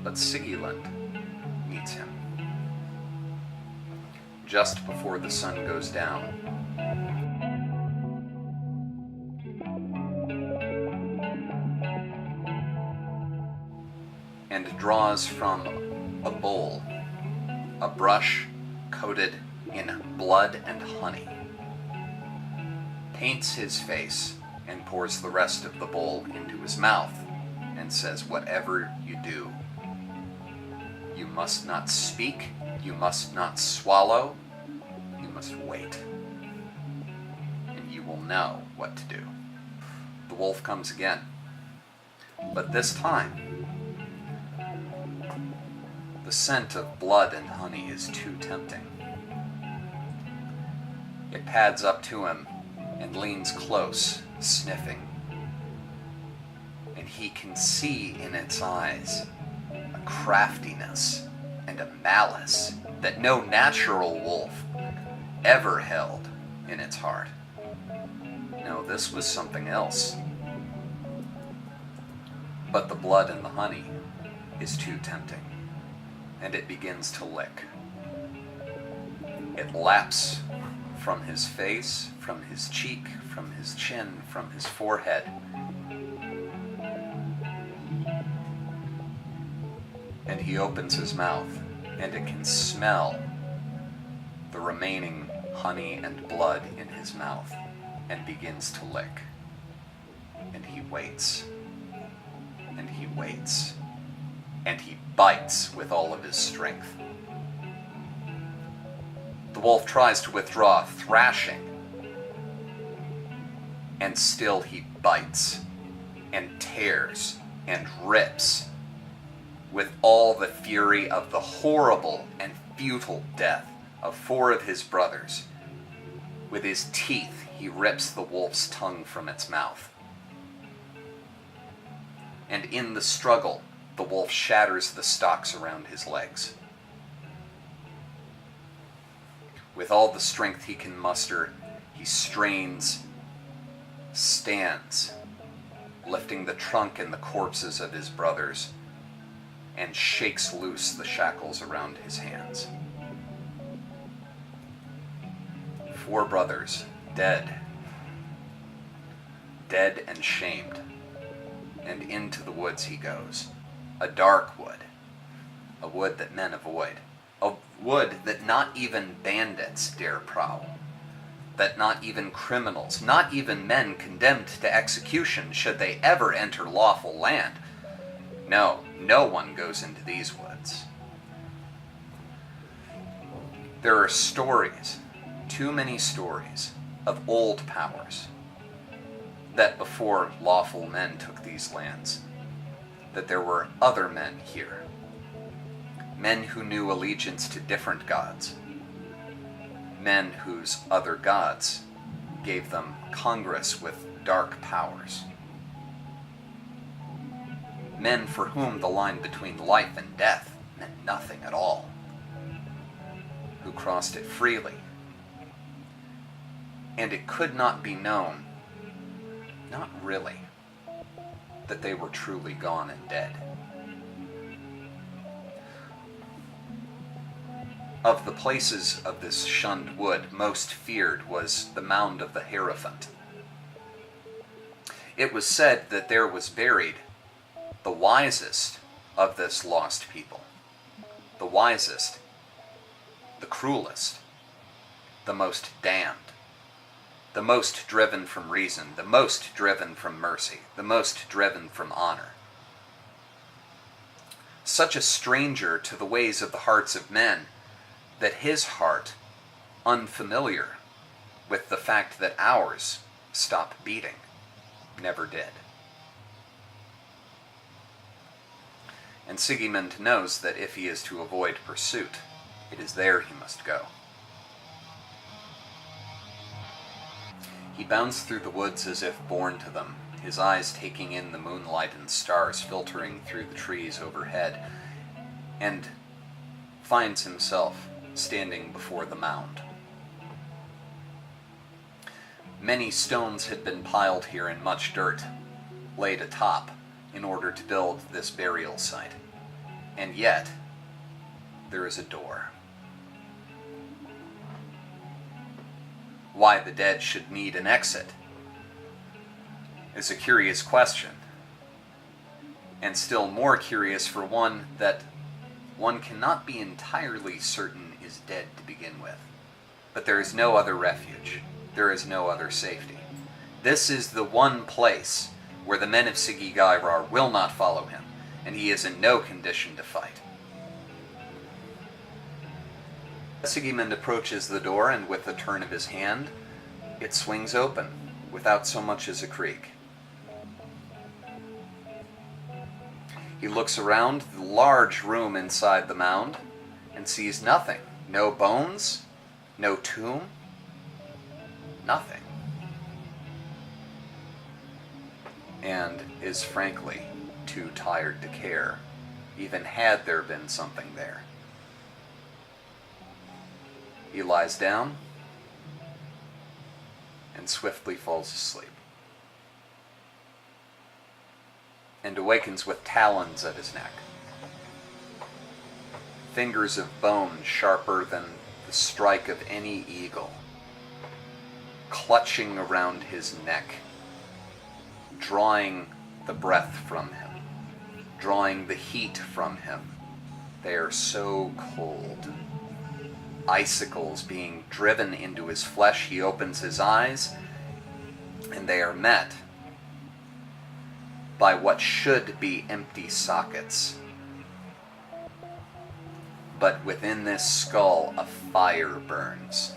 But Sigurd meets him just before the sun goes down. And draws from a bowl a brush coated in blood and honey, paints his face, and pours the rest of the bowl into his mouth, and says, "Whatever you do, you must not speak, you must not swallow, you must wait, and you will know what to do." The wolf comes again, but this time, the scent of blood and honey is too tempting. It pads up to him and leans close, sniffing. And he can see in its eyes a craftiness and a malice that no natural wolf ever held in its heart. No, this was something else. But the blood and the honey is too tempting, and it begins to lick. It laps from his face, from his cheek, from his chin, from his forehead. And he opens his mouth, and it can smell the remaining honey and blood in his mouth, and begins to lick. And he waits, and he waits, and he bites with all of his strength. The wolf tries to withdraw, thrashing, and still he bites and tears and rips with all the fury of the horrible and futile death of 4 of his brothers. With his teeth, he rips the wolf's tongue from its mouth. And in the struggle, the wolf shatters the stocks around his legs. With all the strength he can muster, he strains, stands, lifting the trunk and the corpses of his brothers, and shakes loose the shackles around his hands. 4 brothers, dead and shamed, and into the woods he goes. A dark wood, a wood that men avoid, a wood that not even bandits dare prowl, that not even criminals, not even men condemned to execution, should they ever enter lawful land. No, no one goes into these woods. There are stories, too many stories, of old powers, that before lawful men took these lands, that there were other men here, men who knew allegiance to different gods, men whose other gods gave them congress with dark powers, men for whom the line between life and death meant nothing at all, who crossed it freely, and it could not be known, not really, that they were truly gone and dead. Of the places of this shunned wood, most feared was the mound of the Hierophant. It was said that there was buried the wisest of this lost people, the wisest, the cruelest, the most damned, the most driven from reason, the most driven from mercy, the most driven from honor. Such a stranger to the ways of the hearts of men, that his heart, unfamiliar with the fact that ours stop beating, never did. And Sigmund knows that if he is to avoid pursuit, it is there he must go. He bounds through the woods as if born to them, his eyes taking in the moonlight and stars filtering through the trees overhead, and finds himself standing before the mound. Many stones had been piled here and much dirt laid atop in order to build this burial site. And yet, there is a door. Why the dead should need an exit is a curious question, and still more curious for one that one cannot be entirely certain is dead to begin with. But there is no other refuge. There is no other safety. This is the one place where the men of Sigigairar will not follow him, and he is in no condition to fight. Sigmund approaches the door, and with a turn of his hand, it swings open, without so much as a creak. He looks around the large room inside the mound, and sees nothing. No bones, no tomb, nothing. And is frankly too tired to care, even had there been something there. He lies down and swiftly falls asleep, and awakens with talons at his neck, fingers of bone sharper than the strike of any eagle, clutching around his neck, drawing the breath from him, drawing the heat from him. They are so cold. Icicles being driven into his flesh. He opens his eyes, and they are met by what should be empty sockets. But within this skull, a fire burns.